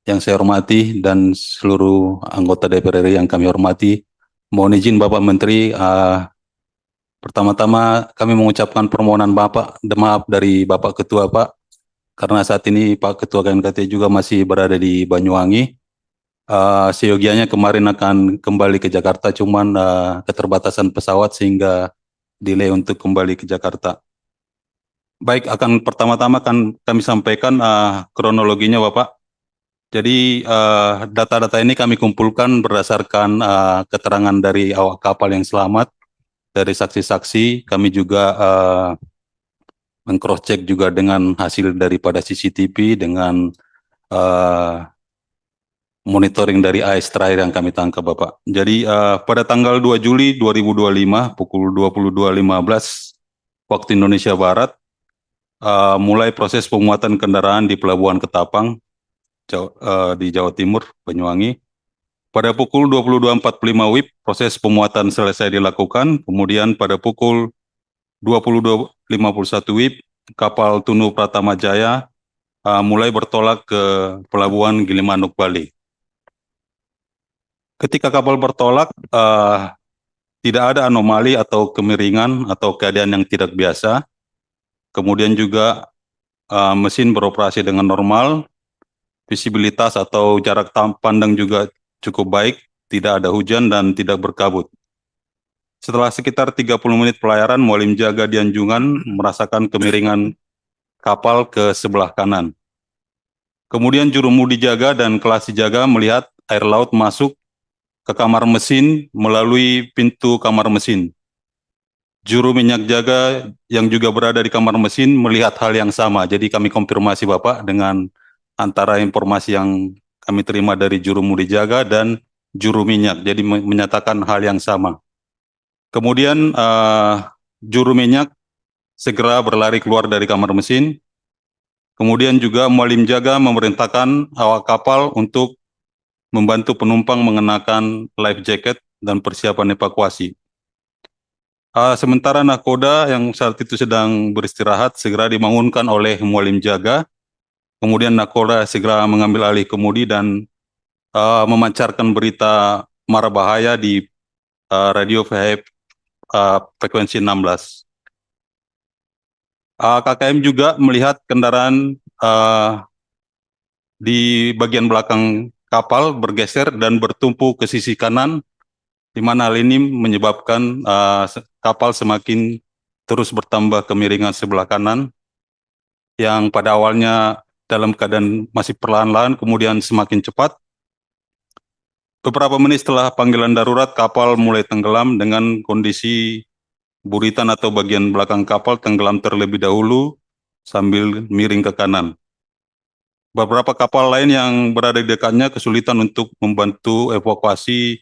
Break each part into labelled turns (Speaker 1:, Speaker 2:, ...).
Speaker 1: yang saya hormati dan seluruh anggota DPR RI yang kami hormati. Mohon izin Bapak Menteri, pertama-tama kami mengucapkan permohonan maaf dari Bapak Ketua Pak, karena saat ini Pak Ketua KNKT juga masih berada di Banyuwangi. Seyogianya kemarin akan kembali ke Jakarta, cuman keterbatasan pesawat sehingga delay untuk kembali ke Jakarta. Baik, akan pertama-tama kan kami sampaikan kronologinya Bapak. Jadi data-data ini kami kumpulkan berdasarkan keterangan dari awak kapal yang selamat, dari saksi-saksi. Kami juga meng-cross-check juga dengan hasil daripada CCTV, dengan eh, monitoring dari AIS terakhir yang kami tangkap, Bapak. Jadi pada tanggal 2 Juli 2025 pukul 22.15 waktu Indonesia Barat, mulai proses pemuatan kendaraan di Pelabuhan Ketapang di Jawa Timur, Banyuwangi. Pada pukul 22.45 WIB, proses pemuatan selesai dilakukan. Kemudian pada pukul 22.51 WIB, kapal Tunu Pratama Jaya mulai bertolak ke Pelabuhan Gilimanuk, Bali. Ketika kapal bertolak, tidak ada anomali atau kemiringan atau keadaan yang tidak biasa. Kemudian juga mesin beroperasi dengan normal, visibilitas atau jarak pandang juga cukup baik, tidak ada hujan dan tidak berkabut. Setelah sekitar 30 menit pelayaran, Mualim Jaga di Anjungan merasakan kemiringan kapal ke sebelah kanan. Kemudian jurumudi jaga dan kelasi jaga melihat air laut masuk ke kamar mesin melalui pintu kamar mesin. Juru minyak jaga yang juga berada di kamar mesin melihat hal yang sama. Jadi kami konfirmasi Bapak dengan antara informasi yang kami terima dari jurumudi jaga dan juru minyak. Jadi menyatakan hal yang sama. Kemudian juru minyak segera berlari keluar dari kamar mesin. Kemudian juga Mualim Jaga memerintahkan awak kapal untuk membantu penumpang mengenakan life jacket dan persiapan evakuasi. Sementara nakoda yang saat itu sedang beristirahat segera dibangunkan oleh Mualim Jaga. Kemudian nakoda segera mengambil alih kemudi dan memancarkan berita mara bahaya di radio VHF frekuensi 16. KKM juga melihat kendaraan di bagian belakang kapal bergeser dan bertumpu ke sisi kanan, di mana hal ini menyebabkan kapal semakin terus bertambah kemiringan sebelah kanan, yang pada awalnya dalam keadaan masih perlahan-lahan, kemudian semakin cepat. Beberapa menit setelah panggilan darurat, kapal mulai tenggelam dengan kondisi buritan atau bagian belakang kapal tenggelam terlebih dahulu sambil miring ke kanan. Beberapa kapal lain yang berada di dekatnya kesulitan untuk membantu evakuasi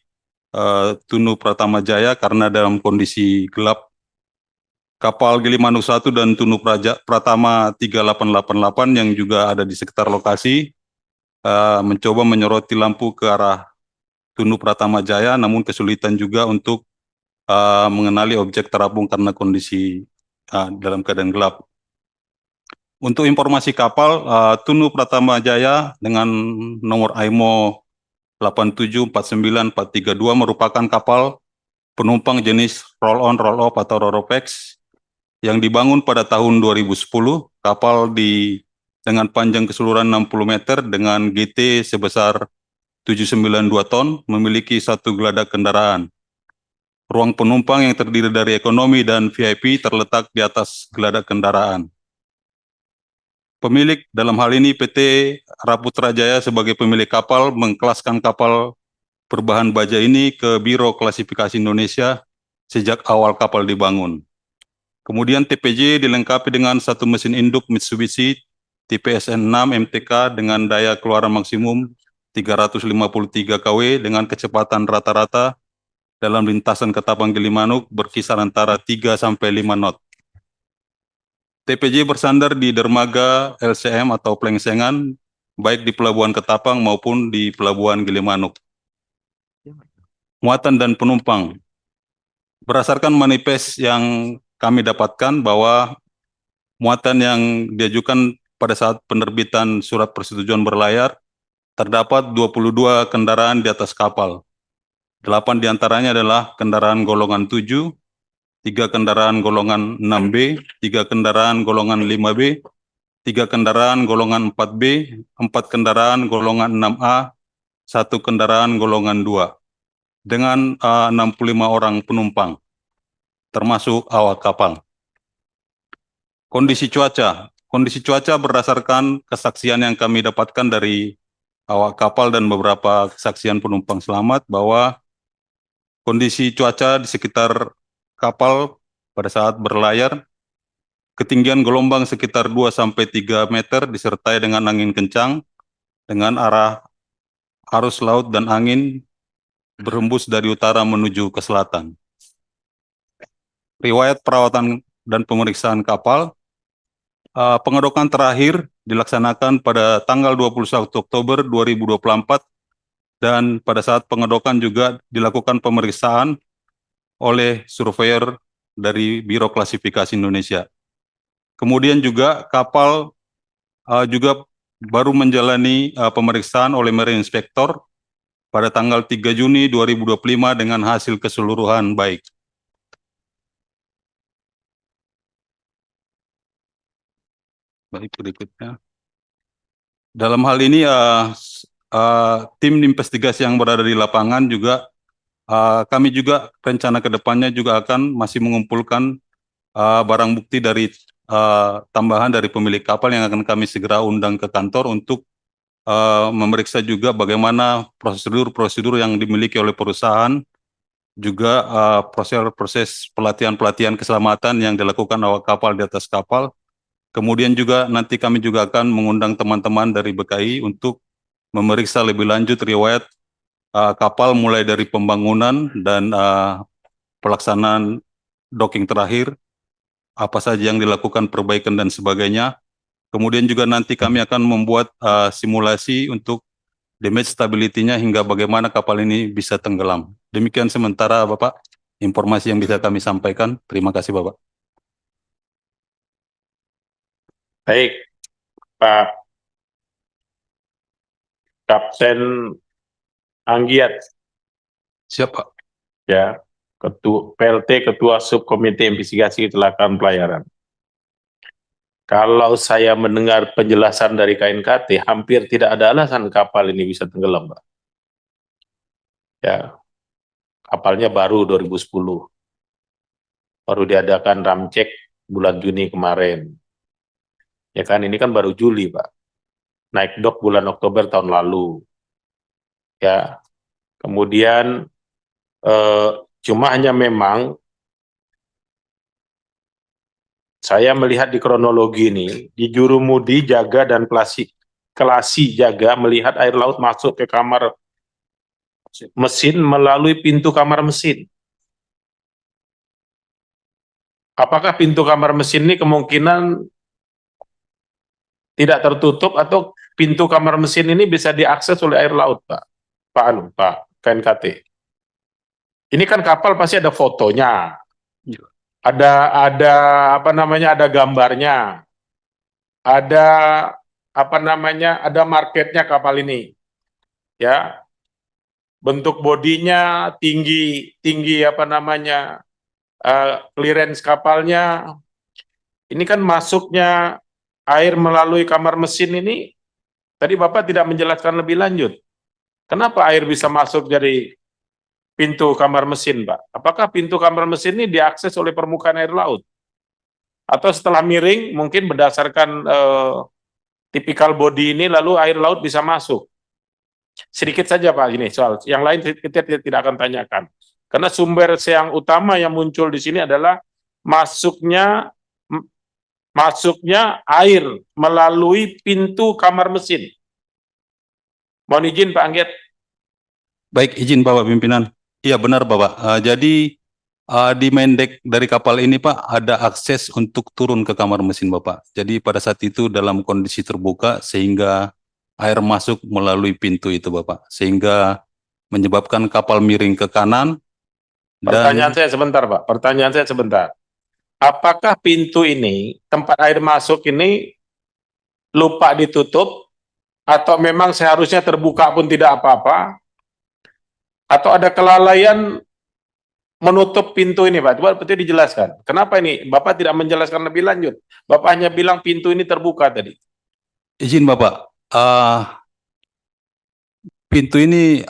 Speaker 1: Tunu Pratama Jaya karena dalam kondisi gelap. Kapal Gilimanuk 1 dan Tunu Pratama 3888 yang juga ada di sekitar lokasi mencoba menyoroti lampu ke arah Tunu Pratama Jaya, namun kesulitan juga untuk mengenali objek terapung karena kondisi dalam keadaan gelap. Untuk informasi kapal, Tunu Pratama Jaya dengan nomor IMO 8749432 merupakan kapal penumpang jenis roll-on, roll-off atau Roropex yang dibangun pada tahun 2010. Kapal dengan panjang keseluruhan 60 meter dengan GT sebesar 792 ton, memiliki satu geladak kendaraan. Ruang penumpang yang terdiri dari ekonomi dan VIP terletak di atas geladak kendaraan. Pemilik dalam hal ini PT Raputra Jaya sebagai pemilik kapal mengkelaskan kapal berbahan baja ini ke Biro Klasifikasi Indonesia sejak awal kapal dibangun. Kemudian TPJ dilengkapi dengan satu mesin induk Mitsubishi tipe SN6 MTK dengan daya keluaran maksimum 353 kW dengan kecepatan rata-rata dalam lintasan Ketapang Gilimanuk berkisar antara 3 sampai 5 knot. TPJ bersandar di dermaga LCM atau Plengsengan, baik di Pelabuhan Ketapang maupun di Pelabuhan Gilimanuk. Muatan dan penumpang. Berdasarkan manifest yang kami dapatkan bahwa muatan yang diajukan pada saat penerbitan surat persetujuan berlayar terdapat 22 kendaraan di atas kapal. 8 diantaranya adalah kendaraan golongan 7, 3 kendaraan golongan 6B, 3 kendaraan golongan 5B, 3 kendaraan golongan 4B, 4 kendaraan golongan 6A, 1 kendaraan golongan 2, dengan 65 orang penumpang, termasuk awak kapal. Kondisi cuaca berdasarkan kesaksian yang kami dapatkan dari awak kapal dan beberapa kesaksian penumpang selamat bahwa kondisi cuaca di sekitar kapal pada saat berlayar, ketinggian gelombang sekitar 2-3 meter disertai dengan angin kencang dengan arah arus laut dan angin berhembus dari utara menuju ke selatan. Riwayat perawatan dan pemeriksaan kapal, pengedokan terakhir dilaksanakan pada tanggal 21 Oktober 2024 dan pada saat pengedokan juga dilakukan pemeriksaan oleh surveyor dari Biro Klasifikasi Indonesia. Kemudian juga kapal juga baru menjalani pemeriksaan oleh Marine Inspector pada tanggal 3 Juni 2025 dengan hasil keseluruhan baik. Baik, berikutnya. Dalam hal ini tim investigasi yang berada di lapangan juga kami juga rencana ke depannya juga akan masih mengumpulkan barang bukti dari tambahan dari pemilik kapal yang akan kami segera undang ke kantor untuk memeriksa juga bagaimana prosedur-prosedur yang dimiliki oleh perusahaan, juga proses pelatihan-pelatihan keselamatan yang dilakukan awak kapal di atas kapal. Kemudian juga nanti kami juga akan mengundang teman-teman dari BKI untuk memeriksa lebih lanjut riwayat kapal mulai dari pembangunan dan pelaksanaan docking terakhir, apa saja yang dilakukan perbaikan dan sebagainya. Kemudian juga nanti kami akan membuat simulasi untuk damage stability-nya hingga bagaimana kapal ini bisa tenggelam. Demikian sementara Bapak, informasi yang bisa kami sampaikan. Terima kasih Bapak.
Speaker 2: Baik, Pak Kapten Anggiat,
Speaker 1: Siap Pak.
Speaker 2: ya, PLT Ketua Subkomite Investigasi Kecelakaan Pelayaran. Kalau saya mendengar penjelasan dari KNKT, hampir tidak ada alasan kapal ini bisa tenggelam, Pak. Ya, kapalnya baru 2010. Baru diadakan ramcek bulan Juni kemarin. Ya kan, ini kan baru Juli, Pak. Naik dok bulan Oktober tahun lalu. Ya, kemudian cuma hanya memang saya melihat di kronologi ini, di jurumudi jaga dan kelasi jaga melihat air laut masuk ke kamar mesin melalui pintu kamar mesin. Apakah pintu kamar mesin ini kemungkinan tidak tertutup atau pintu kamar mesin ini bisa diakses oleh air laut, Pak? Pak KNKT. Ini kan kapal pasti ada fotonya. Ada apa namanya? Ada gambarnya. Ada apa namanya? Ada marketnya kapal ini. Ya. Bentuk bodinya tinggi apa namanya? Clearance kapalnya. Ini kan masuknya air melalui kamar mesin ini, tadi Bapak tidak menjelaskan lebih lanjut. Kenapa air bisa masuk dari pintu kamar mesin, Pak? Apakah pintu kamar mesin ini diakses oleh permukaan air laut? Atau setelah miring, mungkin berdasarkan tipikal body ini, lalu air laut bisa masuk? Sedikit saja Pak, ini soal. Yang lain kita tidak akan tanyakan. Karena sumber yang utama yang muncul di sini adalah masuknya air melalui pintu kamar mesin. Mohon izin Pak Anggiat.
Speaker 1: Baik, izin Bapak Pimpinan. Iya benar Bapak. Jadi di main deck dari kapal ini Pak ada akses untuk turun ke kamar mesin Bapak. Jadi pada saat itu dalam kondisi terbuka sehingga air masuk melalui pintu itu Bapak. Sehingga menyebabkan kapal miring ke kanan.
Speaker 2: Pertanyaan saya sebentar Pak, pertanyaan saya sebentar. Apakah pintu ini, tempat air masuk ini lupa ditutup Atau memang seharusnya terbuka pun tidak apa-apa? Atau ada kelalaian menutup pintu ini, Pak? Coba betul dijelaskan. Kenapa ini? Bapak tidak menjelaskan lebih lanjut. Bapak hanya bilang pintu ini terbuka tadi.
Speaker 1: Izin Bapak, pintu ini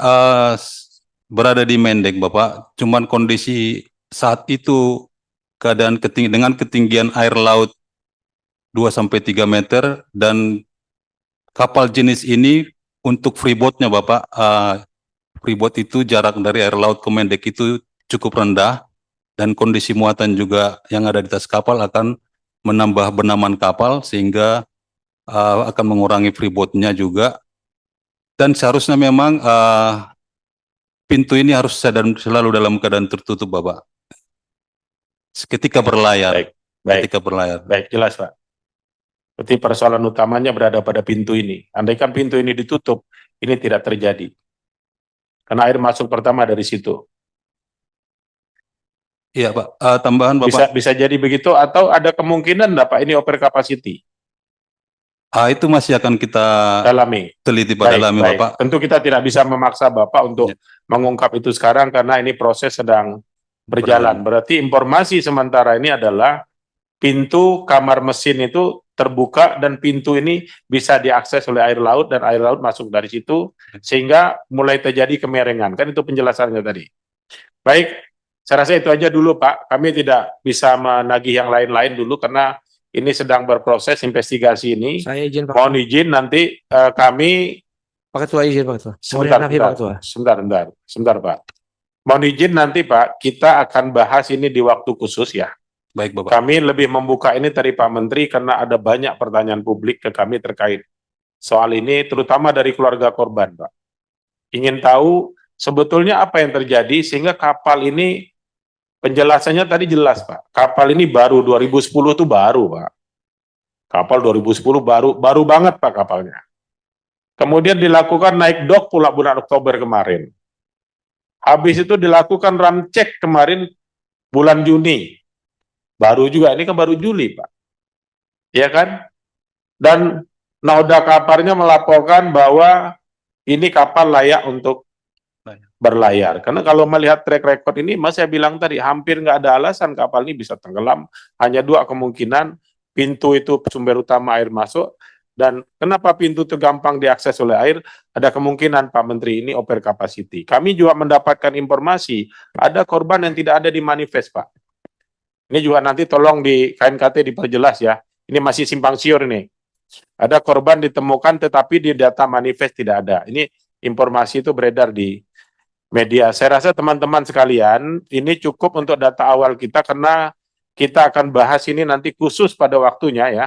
Speaker 1: berada di Mendek Bapak, cuman kondisi saat itu keadaan dengan ketinggian air laut 2 sampai 3 meter dan kapal jenis ini untuk freeboatnya Bapak, freeboat itu jarak dari air laut ke Mendek itu cukup rendah dan kondisi muatan juga yang ada di atas kapal akan menambah benaman kapal sehingga akan mengurangi freeboatnya juga. Dan seharusnya memang pintu ini harus selalu dalam keadaan tertutup, Bapak. Ketika berlayar,
Speaker 2: Baik, baik,
Speaker 1: ketika berlayar.
Speaker 2: baik, jelas, Pak. Berarti persoalan utamanya berada pada pintu ini. Andaikan pintu ini ditutup, ini tidak terjadi. Karena air masuk pertama dari situ.
Speaker 1: Iya, Pak. Tambahan, Bapak.
Speaker 2: Bisa jadi begitu, atau ada kemungkinan enggak, Pak, ini over capacity?
Speaker 1: Itu masih akan kita
Speaker 2: Dalami.
Speaker 1: teliti Pak, dalami,
Speaker 2: Baik.
Speaker 1: Bapak.
Speaker 2: Tentu kita tidak bisa memaksa Bapak untuk
Speaker 1: Ya.
Speaker 2: mengungkap itu sekarang karena ini proses sedang berjalan. Berarti informasi sementara ini adalah pintu kamar mesin itu terbuka dan pintu ini bisa diakses oleh air laut dan air laut masuk dari situ sehingga mulai terjadi kemiringan. Kan itu penjelasannya tadi. Baik, saya rasa itu aja dulu Pak. Kami tidak bisa menagih yang lain-lain dulu karena ini sedang berproses investigasi ini.
Speaker 3: Saya izin Pak.
Speaker 2: Mohon izin nanti kami
Speaker 3: Pak Ketua izin Pak Ketua.
Speaker 2: sebentar,
Speaker 3: Mohon Pak Ketua.
Speaker 2: sebentar Pak. Mohon izin nanti Pak, kita akan bahas ini di waktu khusus ya.
Speaker 1: Baik, Bapak.
Speaker 2: Kami lebih membuka ini dari Pak Menteri karena ada banyak pertanyaan publik ke kami terkait soal ini, terutama dari keluarga korban, Pak. Ingin tahu sebetulnya apa yang terjadi sehingga kapal ini, penjelasannya tadi jelas, Pak. Kapal ini baru 2010 itu baru, Pak. Kapal 2010 baru banget, Pak, kapalnya. Kemudian dilakukan naik dock pula bulan Oktober kemarin. Habis itu dilakukan ram cek kemarin bulan Juni. Baru juga, ini kan baru Juli, Pak. Iya kan? Dan Nauda Kaparnya melaporkan bahwa ini kapal layak untuk berlayar. Karena kalau melihat track record ini, Mas saya bilang tadi, hampir nggak ada alasan kapal ini bisa tenggelam. Hanya dua kemungkinan, pintu itu sumber utama air masuk, dan kenapa pintu itu gampang diakses oleh air, ada kemungkinan Pak Menteri ini over capacity. Kami juga mendapatkan informasi, ada korban yang tidak ada di manifest, Pak. Ini juga nanti tolong di KNKT diperjelas ya, ini masih simpang siur ini. Ada korban ditemukan tetapi di data manifest tidak ada. Ini informasi itu beredar di media. Saya rasa teman-teman sekalian, ini cukup untuk data awal kita karena kita akan bahas ini nanti khusus pada waktunya ya.